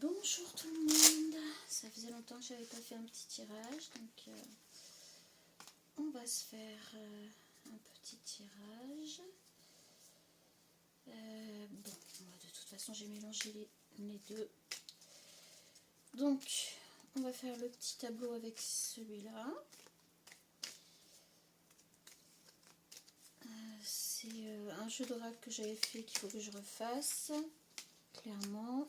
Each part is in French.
Bonjour tout le monde, ça faisait longtemps que j'avais pas fait un petit tirage, donc on va se faire un petit tirage. Bon, de toute façon j'ai mélangé les deux, donc on va faire le petit tableau avec celui-là. C'est un jeu d'oracle que j'avais fait qu'il faut que je refasse, clairement.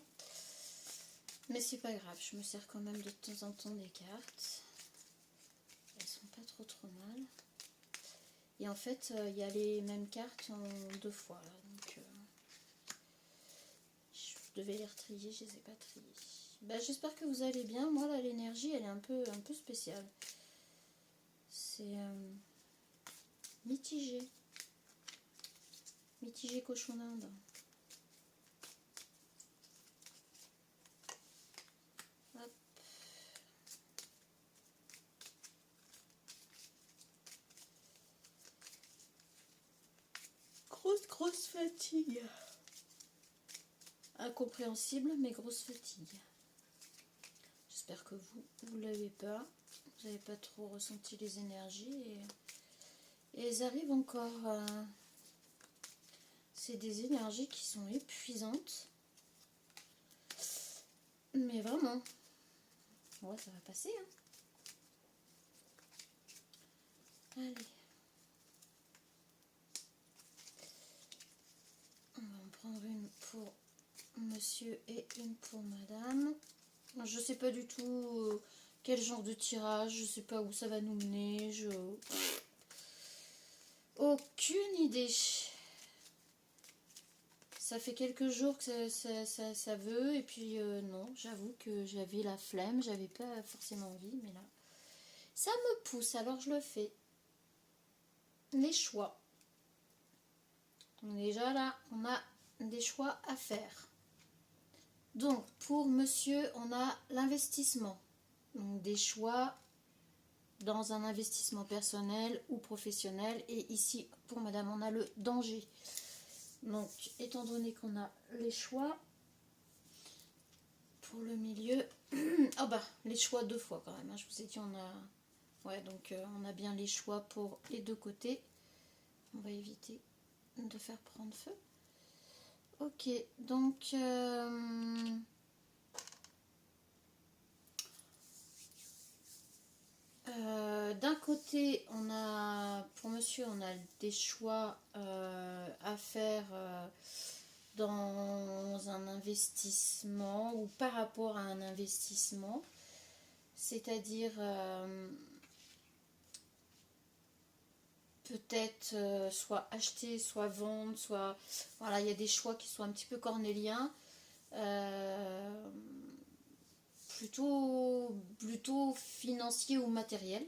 Mais c'est pas grave, je me sers quand même de temps en temps des cartes. Elles sont pas trop mal. Et en fait, il y a les mêmes cartes en deux fois. Là, donc, je devais les retrier, je les ai pas triées. Bah, j'espère que vous allez bien. Moi, là, l'énergie, elle est un peu spéciale. C'est mitigé. Mitigé cochon d'Inde. Hop. Grosse fatigue. Incompréhensible, mais grosse fatigue. J'espère que vous l'avez pas. Vous n'avez pas trop ressenti les énergies. Et elles arrivent encore. C'est des énergies qui sont épuisantes. Mais vraiment. Ouais, ça va passer. Hein. Allez. On va en prendre une pour monsieur et une pour madame. Je sais pas du tout quel genre de tirage. Je sais pas où ça va nous mener. Aucune idée. Ça fait quelques jours que ça veut. Et puis non, j'avoue que j'avais la flemme. J'avais pas forcément envie. Mais là, ça me pousse. Alors je le fais. Les choix. Déjà là, on a des choix à faire. Donc pour monsieur, on a l'investissement. Donc des choix dans un investissement personnel ou professionnel. Et ici, pour madame, on a le danger. Donc, étant donné qu'on a les choix, pour le milieu, oh bah, les choix deux fois quand même. Hein. Je vous ai dit, on a, ouais, donc on a bien les choix pour les deux côtés. On va éviter de faire prendre feu. Ok, donc d'un côté, on a, pour monsieur, on a des choix à faire dans un investissement ou par rapport à un investissement, c'est-à-dire peut-être soit acheter, soit vendre, soit voilà, il y a des choix qui sont un petit peu cornéliens, plutôt financiers ou matériels.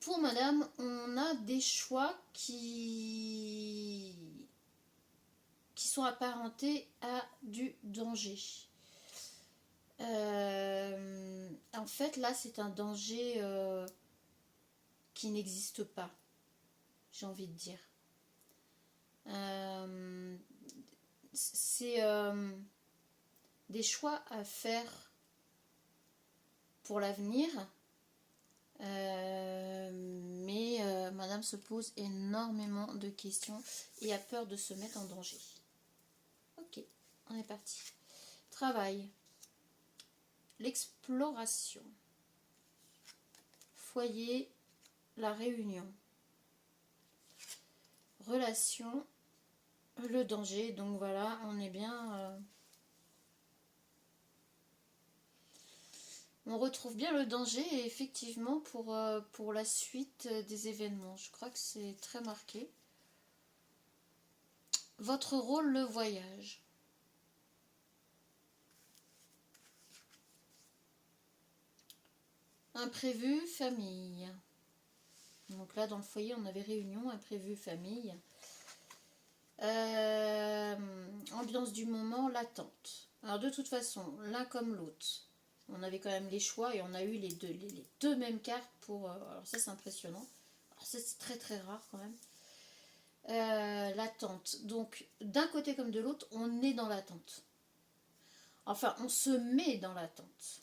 Pour madame, on a des choix qui sont apparentés à du danger. En fait, là, c'est un danger qui n'existe pas, j'ai envie de dire. C'est des choix à faire pour l'avenir, mais madame se pose énormément de questions et a peur de se mettre en danger. Ok, on est parti. Travail. L'exploration. Foyer, la réunion. Relation, le danger. Donc voilà, on est bien... on retrouve bien le danger et effectivement pour la suite des événements. Je crois que c'est très marqué. Votre rôle, le voyage. Imprévu, famille. Donc là, dans le foyer, on avait réunion, imprévu, famille. Ambiance du moment, l'attente. Alors de toute façon, l'un comme l'autre, on avait quand même les choix et on a eu les deux mêmes cartes pour... alors ça, c'est impressionnant. Alors ça, c'est très rare quand même. L'attente. Donc, d'un côté comme de l'autre, on est dans l'attente. Enfin, on se met dans l'attente.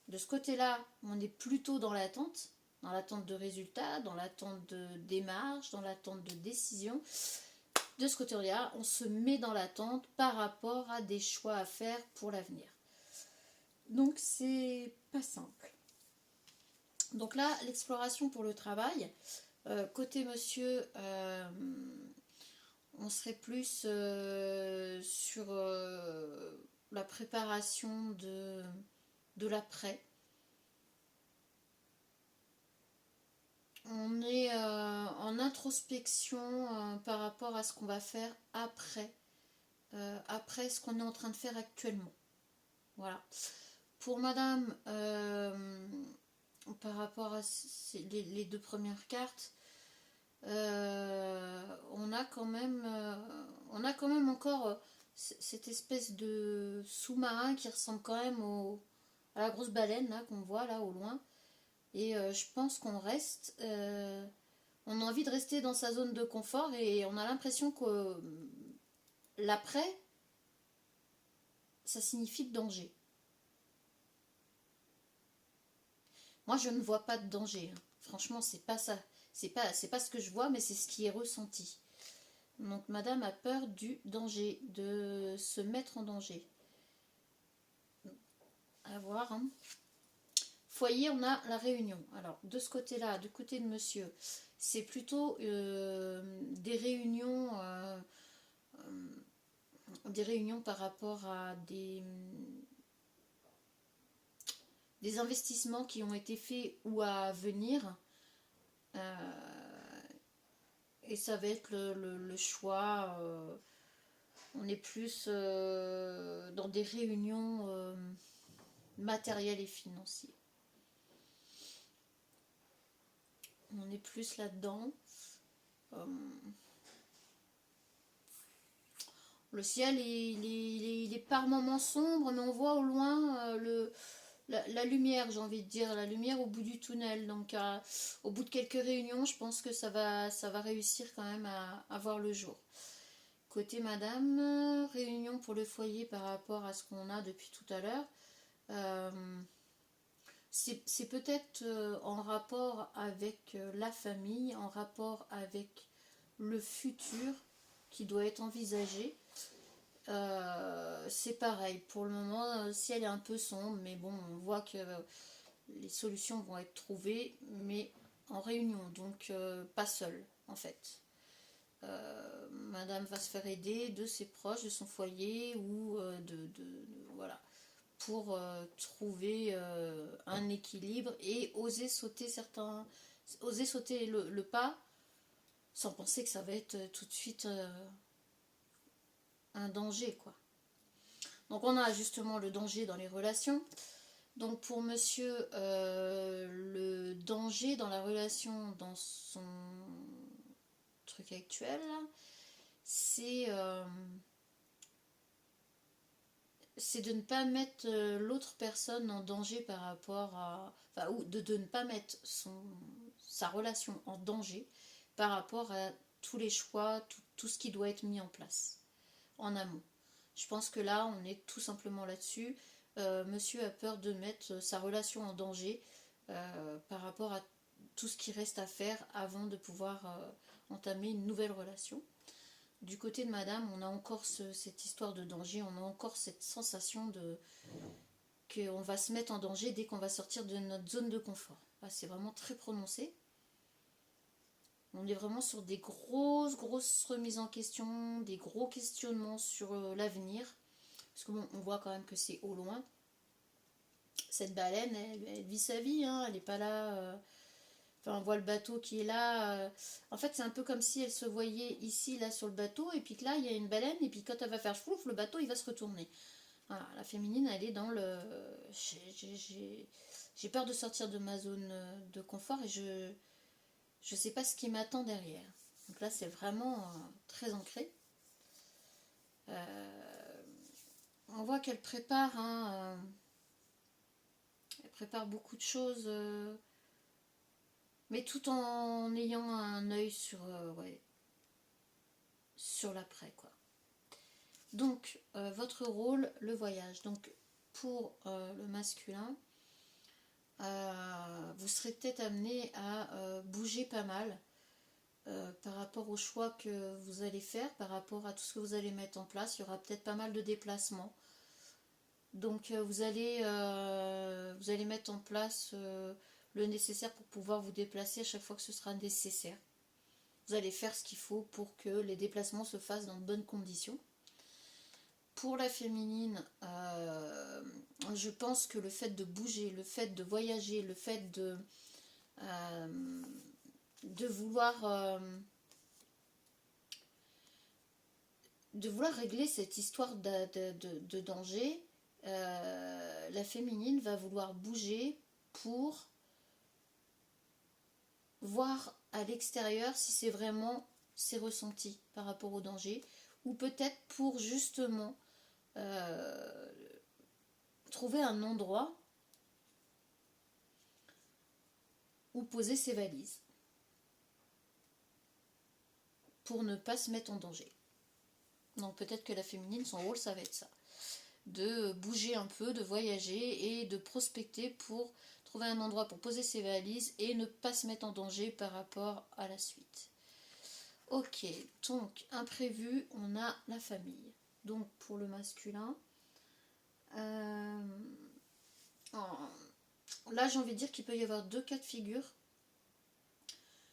De ce côté-là, on est plutôt dans l'attente de résultats, dans l'attente de démarches, dans l'attente de décisions. De ce côté-là, on se met dans l'attente par rapport à des choix à faire pour l'avenir. Donc, c'est pas simple. Donc là, l'exploration pour le travail, côté monsieur, on serait plus sur la préparation de l'après. On est en introspection par rapport à ce qu'on va faire après ce qu'on est en train de faire actuellement. Voilà. Pour madame, par rapport à les deux premières cartes, on a quand même encore cette espèce de sous-marin qui ressemble quand même à la grosse baleine là qu'on voit là au loin. Et je pense qu'on reste, on a envie de rester dans sa zone de confort et on a l'impression que l'après, ça signifie le danger. Moi, je ne vois pas de danger. Franchement, c'est pas ça. C'est pas ce que je vois, mais c'est ce qui est ressenti. Donc, madame a peur du danger, de se mettre en danger. À voir, hein. Foyer, on a la réunion. Alors, de ce côté-là, du côté de monsieur, c'est plutôt des réunions par rapport à des investissements qui ont été faits ou à venir. Et ça va être le choix. On est plus dans des réunions matérielles et financières. On est plus là-dedans. Le ciel, il est par moments sombre, mais on voit au loin la lumière, j'ai envie de dire, la lumière au bout du tunnel. Donc, au bout de quelques réunions, je pense que ça va réussir quand même à voir le jour. Côté madame, réunion pour le foyer par rapport à ce qu'on a depuis tout à l'heure. C'est peut-être en rapport avec la famille, en rapport avec le futur qui doit être envisagé. C'est pareil, pour le moment, le ciel est un peu sombre, mais bon, on voit que les solutions vont être trouvées, mais en réunion, donc pas seule en fait. Madame va se faire aider de ses proches, de son foyer ou voilà, pour trouver un équilibre et oser sauter le pas sans penser que ça va être tout de suite un danger, quoi. Donc on a justement le danger dans les relations. Donc pour monsieur, le danger dans la relation, dans son truc actuel, c'est de ne pas mettre l'autre personne en danger par rapport à... Enfin, ou de ne pas mettre sa relation en danger par rapport à tous les choix, tout ce qui doit être mis en place en amont. Je pense que là, on est tout simplement là-dessus. Monsieur a peur de mettre sa relation en danger par rapport à tout ce qui reste à faire avant de pouvoir entamer une nouvelle relation. Du côté de madame, on a encore cette histoire de danger, on a encore cette sensation qu'on va se mettre en danger dès qu'on va sortir de notre zone de confort. Là, c'est vraiment très prononcé. On est vraiment sur des grosses remises en question, des gros questionnements sur l'avenir. Parce que bon, on voit quand même que c'est au loin. Cette baleine, elle vit sa vie, hein, elle n'est pas là... Enfin, on voit le bateau qui est là. En fait, c'est un peu comme si elle se voyait ici, là, sur le bateau, et puis que là, il y a une baleine, et puis quand elle va faire chouf, le bateau, il va se retourner. Voilà, la féminine, elle est dans le... J'ai peur de sortir de ma zone de confort, et je sais pas ce qui m'attend derrière. Donc là, c'est vraiment très ancré. On voit qu'elle prépare, hein, elle prépare beaucoup de choses... mais tout en ayant un œil sur l'après, quoi. Donc, votre rôle, le voyage. Donc, pour le masculin, vous serez peut-être amené à bouger pas mal par rapport au choix que vous allez faire, par rapport à tout ce que vous allez mettre en place. Il y aura peut-être pas mal de déplacements. Donc, vous allez mettre en place le nécessaire pour pouvoir vous déplacer à chaque fois que ce sera nécessaire. Vous allez faire ce qu'il faut pour que les déplacements se fassent dans de bonnes conditions. Pour la féminine, je pense que le fait de bouger, le fait de voyager, le fait de vouloir régler cette histoire de danger, la féminine va vouloir bouger pour voir à l'extérieur si c'est vraiment ses ressentis par rapport au danger, ou peut-être pour justement trouver un endroit où poser ses valises pour ne pas se mettre en danger. Donc peut-être que la féminine, son rôle, ça va être ça. De bouger un peu, de voyager et de prospecter pour trouver un endroit pour poser ses valises et ne pas se mettre en danger par rapport à la suite. Ok, donc imprévu, on a la famille. Donc pour le masculin, là j'ai envie de dire qu'il peut y avoir deux cas de figure.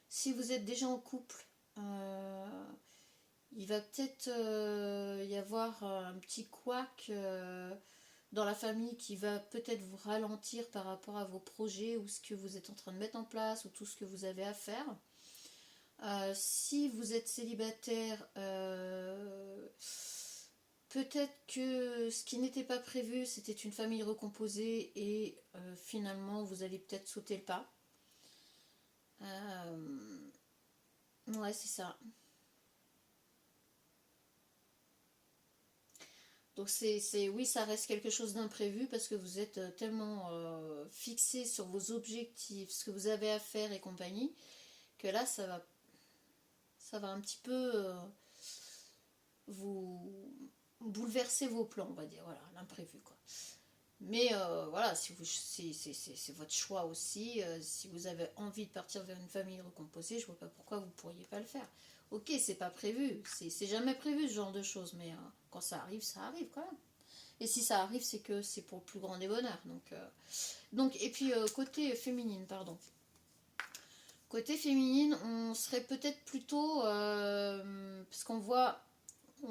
Si vous êtes déjà en couple, il va peut-être y avoir un petit couac dans la famille qui va peut-être vous ralentir par rapport à vos projets ou ce que vous êtes en train de mettre en place ou tout ce que vous avez à faire. Si vous êtes célibataire, peut-être que ce qui n'était pas prévu, c'était une famille recomposée et finalement vous allez peut-être sauter le pas. Ouais, c'est ça. Donc oui, ça reste quelque chose d'imprévu parce que vous êtes tellement fixé sur vos objectifs, ce que vous avez à faire et compagnie, que là, ça va un petit peu vous bouleverser vos plans, on va dire. Voilà, l'imprévu, quoi. Mais voilà, c'est votre choix aussi. Si vous avez envie de partir vers une famille recomposée, je vois pas pourquoi vous pourriez pas le faire. Ok, c'est pas prévu, c'est jamais prévu ce genre de choses, mais quand ça arrive quand même. Et si ça arrive, c'est que c'est pour le plus grand des bonheurs. Donc et puis côté féminine, pardon. Côté féminine, on serait peut-être plutôt parce on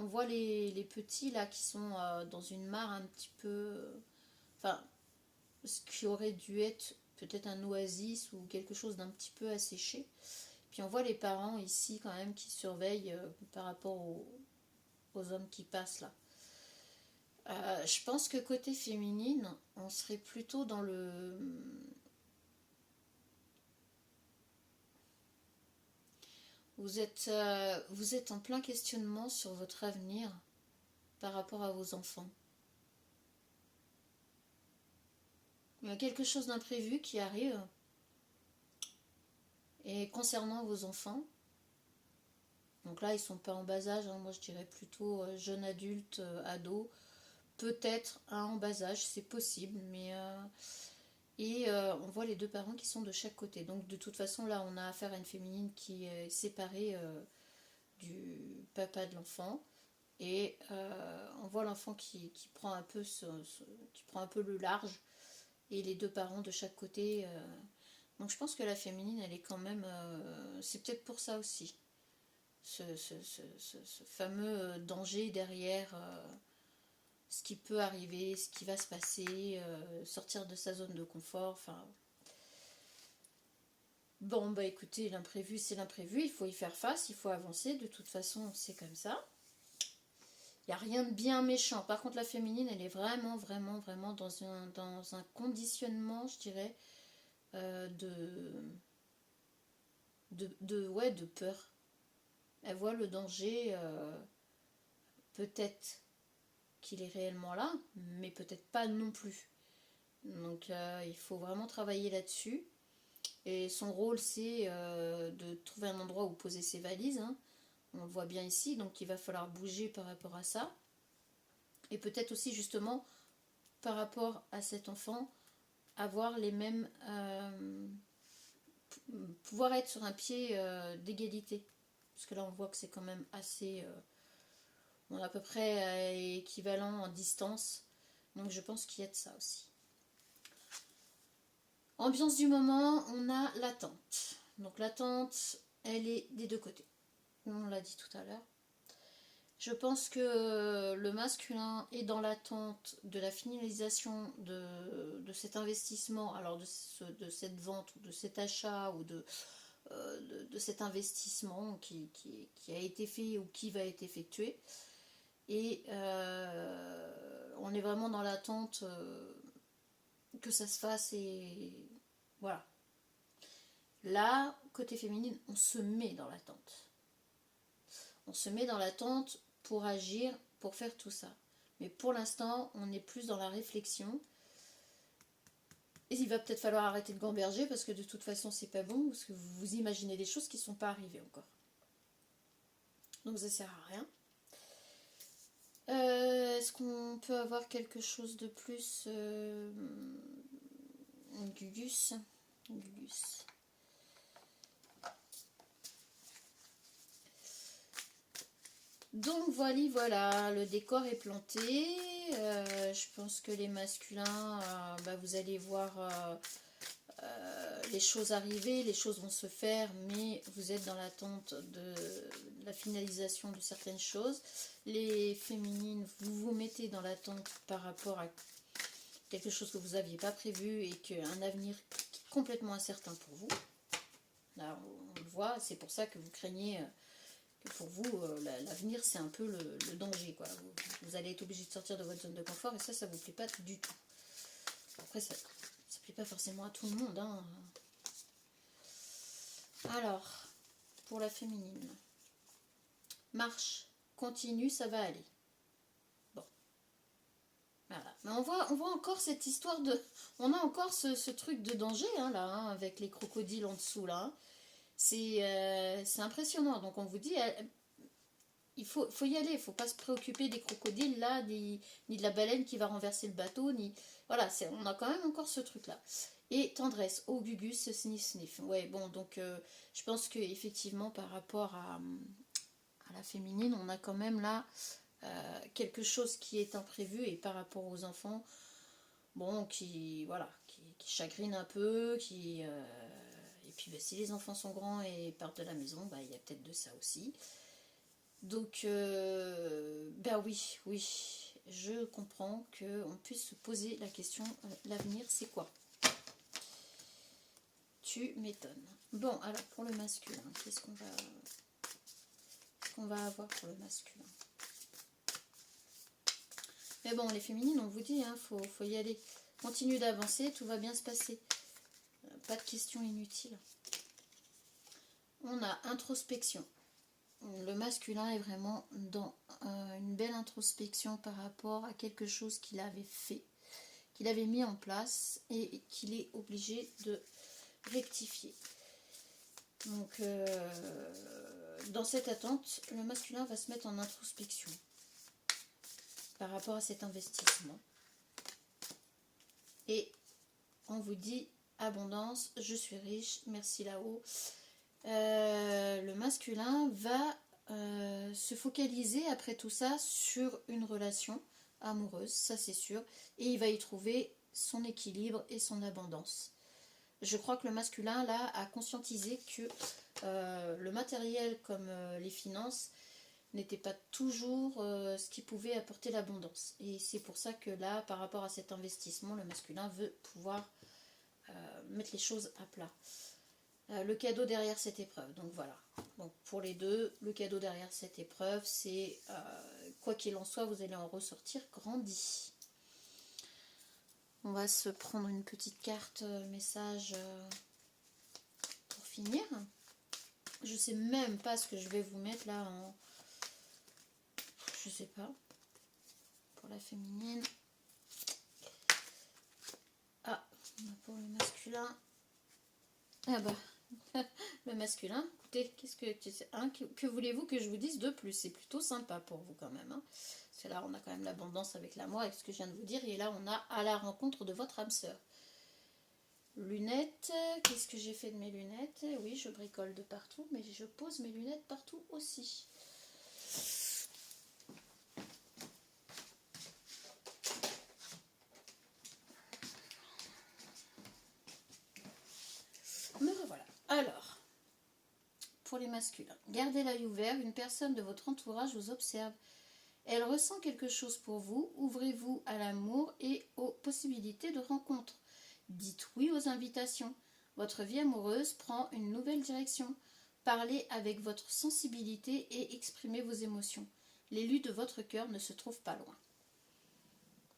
voit les petits là qui sont dans une mare un petit peu, enfin, ce qui aurait dû être peut-être un oasis ou quelque chose d'un petit peu asséché. Puis on voit les parents ici quand même qui surveillent par rapport aux hommes qui passent là. Je pense que côté féminine, on serait plutôt dans le... vous êtes en plein questionnement sur votre avenir par rapport à vos enfants. Il y a quelque chose d'imprévu qui arrive. Et concernant vos enfants, donc là ils sont pas en bas âge, hein, moi je dirais plutôt jeune adulte, ado, peut-être un en bas âge, c'est possible, mais on voit les deux parents qui sont de chaque côté. Donc de toute façon là on a affaire à une féminine qui est séparée du papa de l'enfant. Et on voit l'enfant qui prend un peu qui prend un peu le large et les deux parents de chaque côté. Donc je pense que la féminine, elle est quand même... c'est peut-être pour ça aussi. Ce fameux danger derrière ce qui peut arriver, ce qui va se passer, sortir de sa zone de confort. Enfin, bon, bah écoutez, l'imprévu, c'est l'imprévu. Il faut y faire face, il faut avancer. De toute façon, c'est comme ça. Il n'y a rien de bien méchant. Par contre, la féminine, elle est vraiment, vraiment, vraiment dans un conditionnement, je dirais, ouais, de peur. Elle voit le danger, peut-être qu'il est réellement là, mais peut-être pas non plus. Donc il faut vraiment travailler là-dessus. Et son rôle, c'est de trouver un endroit où poser ses valises, hein. On le voit bien ici, donc il va falloir bouger par rapport à ça. Et peut-être aussi justement par rapport à cet enfant, avoir les mêmes... pouvoir être sur un pied d'égalité. Parce que là on voit que c'est quand même assez... on est à peu près équivalent en distance. Donc je pense qu'il y a de ça aussi. Ambiance du moment, on a l'attente. Donc l'attente, elle est des deux côtés. On l'a dit tout à l'heure. Je pense que le masculin est dans l'attente de la finalisation de cet investissement, alors de cette vente ou de cet achat ou de cet investissement qui a été fait ou qui va être effectué. Et on est vraiment dans l'attente que ça se fasse et voilà. Là, côté féminine, on se met dans l'attente. On se met dans l'attente pour agir, pour faire tout ça. Mais pour l'instant, on est plus dans la réflexion. Et il va peut-être falloir arrêter de gamberger parce que de toute façon, c'est pas bon, parce que vous imaginez des choses qui ne sont pas arrivées encore. Donc ça sert à rien. Est-ce qu'on peut avoir quelque chose de plus Gugus. Donc voilà, le décor est planté. Je pense que les masculins, vous allez voir les choses arriver, les choses vont se faire, mais vous êtes dans l'attente de la finalisation de certaines choses. Les féminines, vous vous mettez dans l'attente par rapport à quelque chose que vous n'aviez pas prévu et qu'un avenir complètement incertain pour vous. Là, on le voit, c'est pour ça que vous craignez que pour vous, l'avenir, c'est un peu le danger, quoi. Vous allez être obligé de sortir de votre zone de confort et ça vous plaît pas du tout. Après, ça plaît pas forcément à tout le monde, hein. Alors, pour la féminine, marche, continue, ça va aller. Bon. Voilà. Mais on voit encore cette histoire de... On a encore ce truc de danger, hein, là, hein, avec les crocodiles en dessous, là. Hein. C'est impressionnant. Donc on vous dit, il faut y aller. Il ne faut pas se préoccuper des crocodiles, là, ni de la baleine qui va renverser le bateau, ni... Voilà, on a quand même encore ce truc-là. Et tendresse, oh gugus, sniff sniff. Ouais, bon, donc je pense que effectivement par rapport à la féminine, on a quand même là quelque chose qui est imprévu et par rapport aux enfants, bon, qui chagrine un peu, et puis si les enfants sont grands et partent de la maison, il y a peut-être de ça aussi. Donc, oui, je comprends qu'on puisse se poser la question, l'avenir c'est quoi? Tu m'étonnes. Bon, alors pour le masculin, qu'est-ce qu'on va avoir pour le masculin? Mais bon, les féminines, on vous dit, hein, faut y aller. Continue d'avancer, tout va bien se passer. Pas de questions inutiles. On a introspection. Le masculin est vraiment dans une belle introspection par rapport à quelque chose qu'il avait fait, qu'il avait mis en place et qu'il est obligé de rectifier. Donc, dans cette attente, le masculin va se mettre en introspection par rapport à cet investissement. Et on vous dit abondance, je suis riche, merci là-haut. Le masculin va se focaliser après tout ça sur une relation amoureuse, ça c'est sûr, et il va y trouver son équilibre et son abondance. Je crois que le masculin là a conscientisé que le matériel comme les finances n'était pas toujours ce qui pouvait apporter l'abondance, et c'est pour ça que là par rapport à cet investissement, le masculin veut pouvoir mettre les choses à plat. Le cadeau derrière cette épreuve, donc voilà. Donc pour les deux, le cadeau derrière cette épreuve, c'est quoi qu'il en soit, vous allez en ressortir grandi. On va se prendre une petite carte message pour finir. Je sais même pas ce que je vais vous mettre là en... Je sais pas. Pour la féminine. Ah, pour le masculin. Ah bah... Le masculin, écoutez, qu'est-ce que voulez-vous que je vous dise de plus? C'est plutôt sympa pour vous quand même, hein, parce que là, on a quand même l'abondance avec l'amour, avec ce que je viens de vous dire. Et là, on a à la rencontre de votre âme sœur. Lunettes, qu'est-ce que j'ai fait de mes lunettes? Oui, je bricole de partout, mais je pose mes lunettes partout aussi. Me revoilà. Alors, pour les masculins, gardez l'œil ouvert, une personne de votre entourage vous observe. Elle ressent quelque chose pour vous, ouvrez-vous à l'amour et aux possibilités de rencontre. Dites oui aux invitations. Votre vie amoureuse prend une nouvelle direction. Parlez avec votre sensibilité et exprimez vos émotions. L'élu de votre cœur ne se trouve pas loin.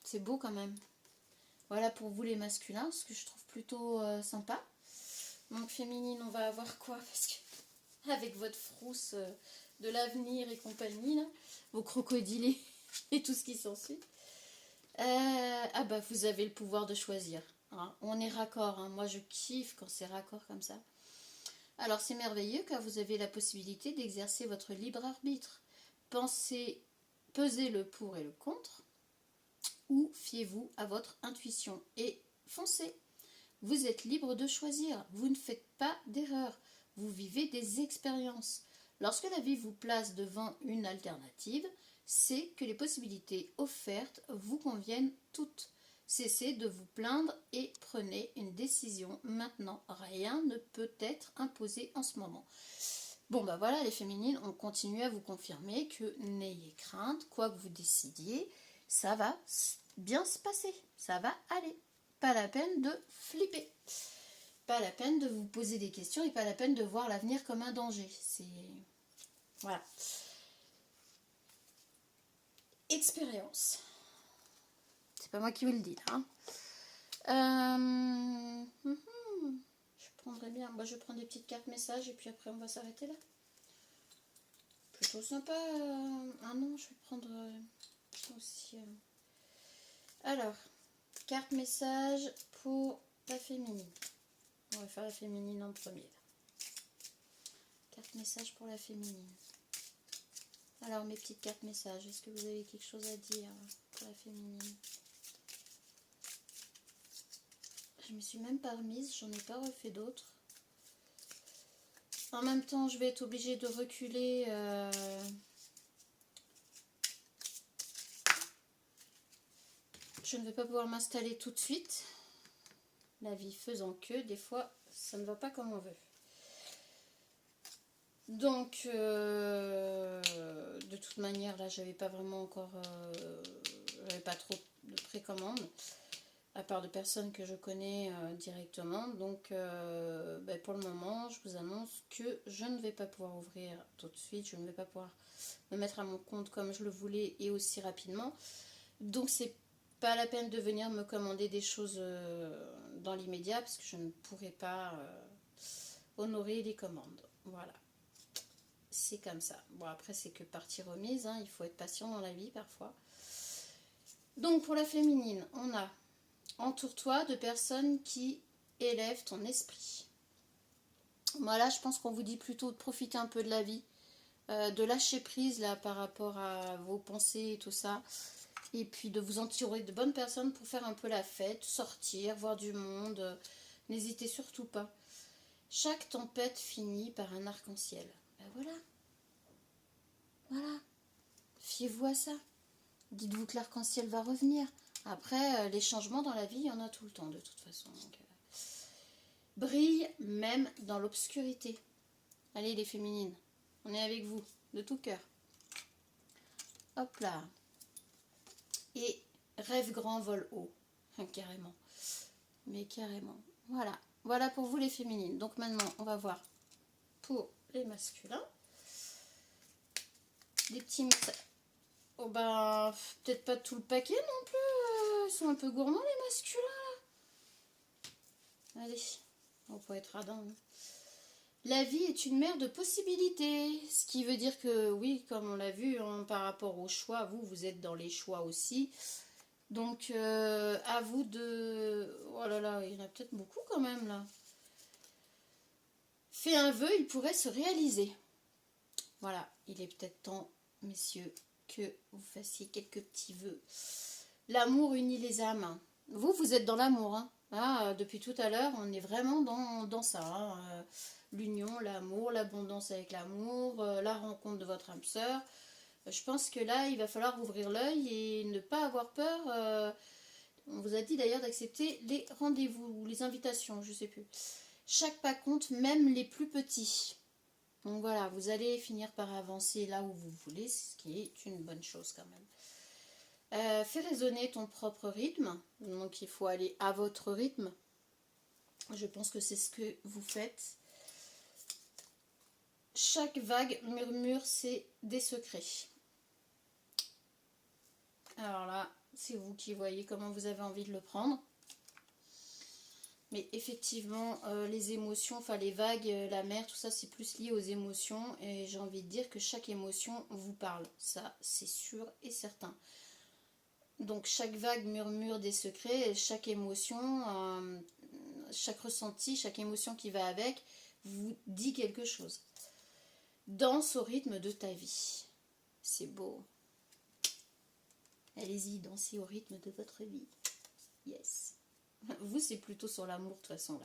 C'est beau quand même. Voilà pour vous les masculins, ce que je trouve plutôt sympa. Donc féminine, on va avoir quoi? Parce que avec votre frousse de l'avenir et compagnie, là, vos crocodilés et tout ce qui s'ensuit. Ah bah vous avez le pouvoir de choisir. Hein. On est raccord, hein. Moi je kiffe quand c'est raccord comme ça. Alors c'est merveilleux car vous avez la possibilité d'exercer votre libre arbitre. Pensez, pesez le pour et le contre, ou fiez-vous à votre intuition et foncez. Vous êtes libre de choisir, vous ne faites pas d'erreur, vous vivez des expériences. Lorsque la vie vous place devant une alternative, c'est que les possibilités offertes vous conviennent toutes. Cessez de vous plaindre et prenez une décision maintenant. Rien ne peut être imposé en ce moment. Bon bah voilà les féminines, on continue à vous confirmer que n'ayez crainte, quoi que vous décidiez, ça va bien se passer, ça va aller. Pas la peine de flipper. Pas la peine de vous poser des questions et pas la peine de voir l'avenir comme un danger. C'est... Voilà. Expérience. C'est pas moi qui vous le dis là. Je prendrais bien. Moi, je prends des petites cartes messages et puis après on va s'arrêter là. Plutôt sympa. Ah non, je vais prendre aussi. Alors, carte message pour la féminine. On va faire la féminine en premier. Carte message pour la féminine. Alors, mes petites cartes messages, est-ce que vous avez quelque chose à dire pour la féminine? Je me suis même pas remise, j'en ai pas refait d'autres. En même temps, je vais être obligée de reculer. Je ne vais pas pouvoir m'installer tout de suite. La vie faisant que, des fois, ça ne va pas comme on veut. Donc, de toute manière, là, j'avais pas vraiment encore... j'avais pas trop de précommandes, à part de personnes que je connais directement. Donc, pour le moment, je vous annonce que je ne vais pas pouvoir ouvrir tout de suite. Je ne vais pas pouvoir me mettre à mon compte comme je le voulais et aussi rapidement. Donc, c'est pas la peine de venir me commander des choses dans l'immédiat parce que je ne pourrai pas honorer les commandes. Voilà. C'est comme ça. Bon, après, c'est que partie remise. Hein. Il faut être patient dans la vie parfois. Donc, pour la féminine, on a entoure-toi de personnes qui élèvent ton esprit. Voilà, je pense qu'on vous dit plutôt de profiter un peu de la vie, de lâcher prise là par rapport à vos pensées et tout ça. Et puis de vous entourer de bonnes personnes pour faire un peu la fête, sortir, voir du monde. N'hésitez surtout pas. Chaque tempête finit par un arc-en-ciel. Ben voilà. Voilà. Fiez-vous à ça. Dites-vous que l'arc-en-ciel va revenir. Après, les changements dans la vie, il y en a tout le temps de toute façon. Donc, brille même dans l'obscurité. Allez les féminines, on est avec vous, de tout cœur. Hop là. Et rêve grand, vol haut. Carrément. Mais carrément. Voilà. Voilà pour vous les féminines. Donc maintenant, on va voir pour les masculins. Des petits messages. Oh bah, peut-être pas tout le paquet non plus. Ils sont un peu gourmands les masculins. Allez, on peut être radin. Hein. La vie est une mer de possibilités. Ce qui veut dire que oui, comme on l'a vu, hein, par rapport au choix, vous êtes dans les choix aussi. Donc, à vous de... Oh là là, il y en a peut-être beaucoup quand même là. Fais un vœu, il pourrait se réaliser. Voilà, il est peut-être temps, messieurs, que vous fassiez quelques petits vœux. L'amour unit les âmes. Vous êtes dans l'amour. Hein. Ah, depuis tout à l'heure, on est vraiment dans ça. Hein. L'union, l'amour, l'abondance avec l'amour, la rencontre de votre âme sœur. Je pense que là, il va falloir ouvrir l'œil et ne pas avoir peur. On vous a dit d'ailleurs d'accepter les rendez-vous ou les invitations, je ne sais plus. Chaque pas compte, même les plus petits. Donc voilà, vous allez finir par avancer là où vous voulez, ce qui est une bonne chose quand même. Fais résonner ton propre rythme, donc il faut aller à votre rythme. Je pense que c'est ce que vous faites. Chaque vague murmure des secrets. Alors là, c'est vous qui voyez comment vous avez envie de le prendre. Mais effectivement, les émotions, enfin les vagues, la mer, tout ça, c'est plus lié aux émotions. Et j'ai envie de dire que chaque émotion vous parle. Ça, c'est sûr et certain. Donc chaque vague murmure des secrets. Et chaque émotion, chaque ressenti, chaque émotion qui va avec, vous dit quelque chose. Danse au rythme de ta vie. C'est beau. Allez-y, dansez au rythme de votre vie. Yes. Vous, c'est plutôt sur l'amour de toute façon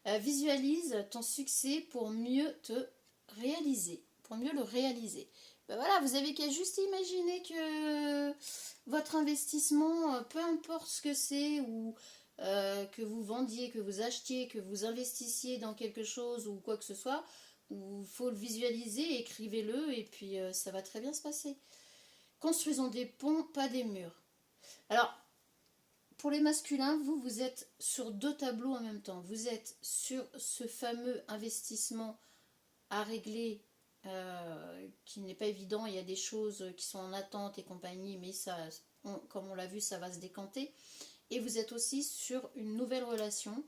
là. Visualise ton succès pour mieux te réaliser, pour mieux le réaliser. Ben voilà, vous avez qu'à juste imaginer que votre investissement, peu importe ce que c'est, ou que vous vendiez, que vous achetiez, que vous investissiez dans quelque chose ou quoi que ce soit, il faut le visualiser, écrivez-le et puis ça va très bien se passer. Construisons des ponts, pas des murs. Alors, pour les masculins, vous êtes sur 2 tableaux en même temps. Vous êtes sur ce fameux investissement à régler qui n'est pas évident. Il y a des choses qui sont en attente et compagnie, mais ça, comme on l'a vu, ça va se décanter. Et vous êtes aussi sur une nouvelle relation.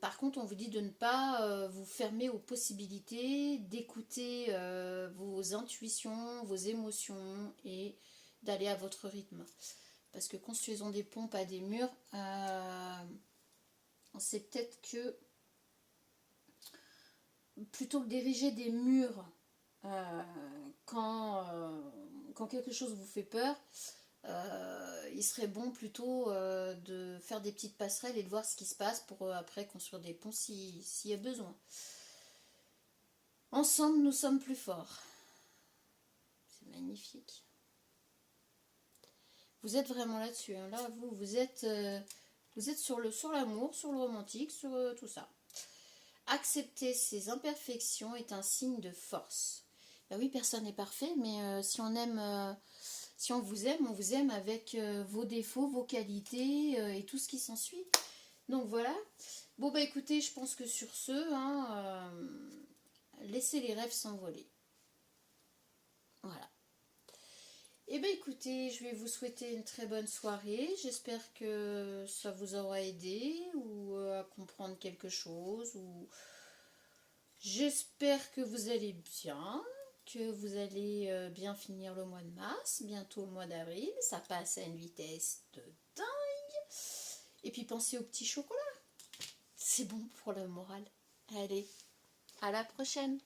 Par contre, on vous dit de ne pas vous fermer aux possibilités, d'écouter vos intuitions, vos émotions et d'aller à votre rythme. Parce que construisons des ponts, pas des murs. C'est peut-être que plutôt que d'ériger des murs quand quelque chose vous fait peur, il serait bon plutôt de faire des petites passerelles et de voir ce qui se passe pour après construire des ponts s'il y a besoin. Ensemble, nous sommes plus forts. C'est magnifique. Vous êtes vraiment là-dessus. Hein. Là, vous êtes sur l'amour, sur le romantique, sur tout ça. Accepter ses imperfections est un signe de force. Ben oui, personne n'est parfait, mais si on vous aime, on vous aime avec vos défauts, vos qualités et tout ce qui s'ensuit. Donc voilà. Bon bah écoutez, je pense que sur ce, laissez les rêves s'envoler. Voilà. Eh bien écoutez, je vais vous souhaiter une très bonne soirée. J'espère que ça vous aura aidé ou à comprendre quelque chose. Ou j'espère que vous allez bien, que vous allez bien finir le mois de mars, bientôt le mois d'avril. Ça passe à une vitesse de dingue. Et puis pensez au petit chocolat. C'est bon pour le moral. Allez, à la prochaine.